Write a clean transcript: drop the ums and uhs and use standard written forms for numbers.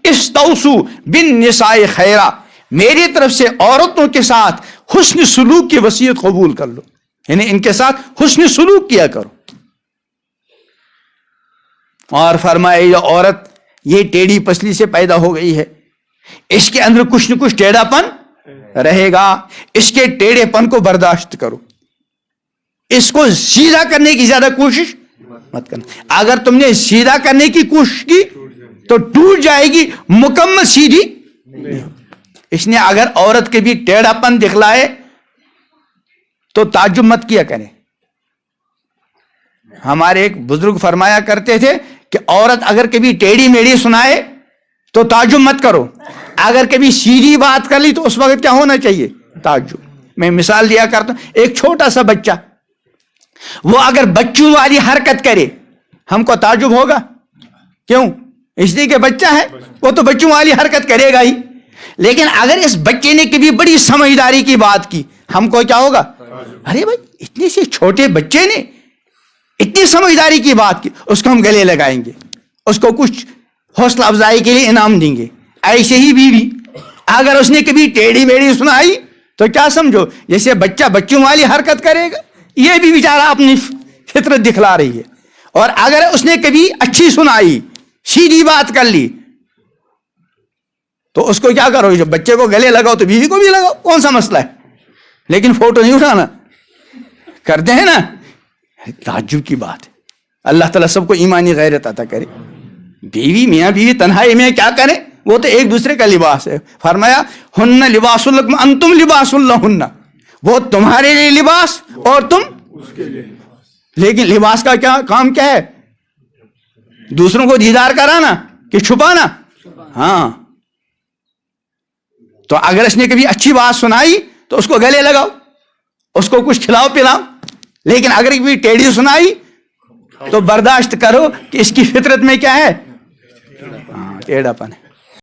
استوصوا بالنساء خیرا، میری طرف سے عورتوں کے ساتھ حسن سلوک کی وصیت قبول کر لو، یعنی ان کے ساتھ حسن سلوک کیا کرو۔ اور فرمایا یہ عورت یہ ٹیڑھی پسلی سے پیدا ہو گئی ہے، اس کے اندر کچھ نہ کچھ ٹیڑھا پن رہے گا، اس کے ٹیڑھے پن کو برداشت کرو، اس کو سیدھا کرنے کی زیادہ کوشش مت کرنا۔ اگر تم نے سیدھا کرنے کی کوشش کی تو ٹوٹ جائے گی، مکمل سیدھی۔ اس نے اگر عورت کے بھی ٹیڑھا پن دکھلائے تو تعجب مت کیا کریں۔ ہمارے ایک بزرگ فرمایا کرتے تھے کہ عورت اگر کبھی ٹیڑھی میڑھی سنائے تو تعجب مت کرو، اگر کبھی سیدھی بات کر لی تو اس وقت کیا ہونا چاہیے؟ تعجب۔ میں مثال دیا کرتا ہوں، ایک چھوٹا سا بچہ وہ اگر بچوں والی حرکت کرے ہم کو تعجب ہوگا، کیوں؟ اس لیے کہ بچہ ہے، وہ تو بچوں والی حرکت کرے گا ہی۔ لیکن اگر اس بچے نے کبھی بڑی سمجھداری کی بات کی ہم کو کیا ہوگا؟ ارے بھائی اتنے سے چھوٹے بچے نے اتنی سمجھداری کی بات کی، اس کو ہم گلے لگائیں گے، اس کو کچھ حوصلہ افزائی کے لیے انعام دیں گے۔ ایسے ہی بیوی اگر اس نے کبھی ٹیڑھی میڑھی سنائی تو کیا سمجھو جیسے بچہ بچوں والی حرکت کرے گا، یہ بھی بیچارہ اپنی فطرت دکھلا رہی ہے۔ اور اگر اس نے کبھی اچھی سنائی، سیدھی بات کر لی تو اس کو کیا کرو؟ جب بچے کو گلے لگاؤ تو بیوی کو بھی لگاؤ، کون سا مسئلہ ہے؟ لیکن فوٹو نہیں اٹھانا، کرتے ہیں نا، تعجب کی بات ہے۔ اللہ تعالیٰ سب کو ایمانی غیرت عطا کرے۔ بیوی میاں بیوی تنہائی میں کیا کریں؟ وہ تو ایک دوسرے کا لباس ہے۔ فرمایا ہن لباس لکم انتم لباس لہن، وہ تمہارے لیے لباس اور تم اس کے لیے۔ لیکن لباس کا کیا کام کیا ہے؟ دوسروں کو دیدار کرانا کہ چھپانا؟ ہاں، تو اگر اس نے کبھی اچھی بات سنائی تو اس کو گلے لگاؤ، اس کو کچھ کھلاؤ پلاؤ، لیکن اگر کبھی ٹیڑھی سنائی تو برداشت کرو کہ اس کی فطرت میں کیا ہے؟ ٹیڑھا پن ہے۔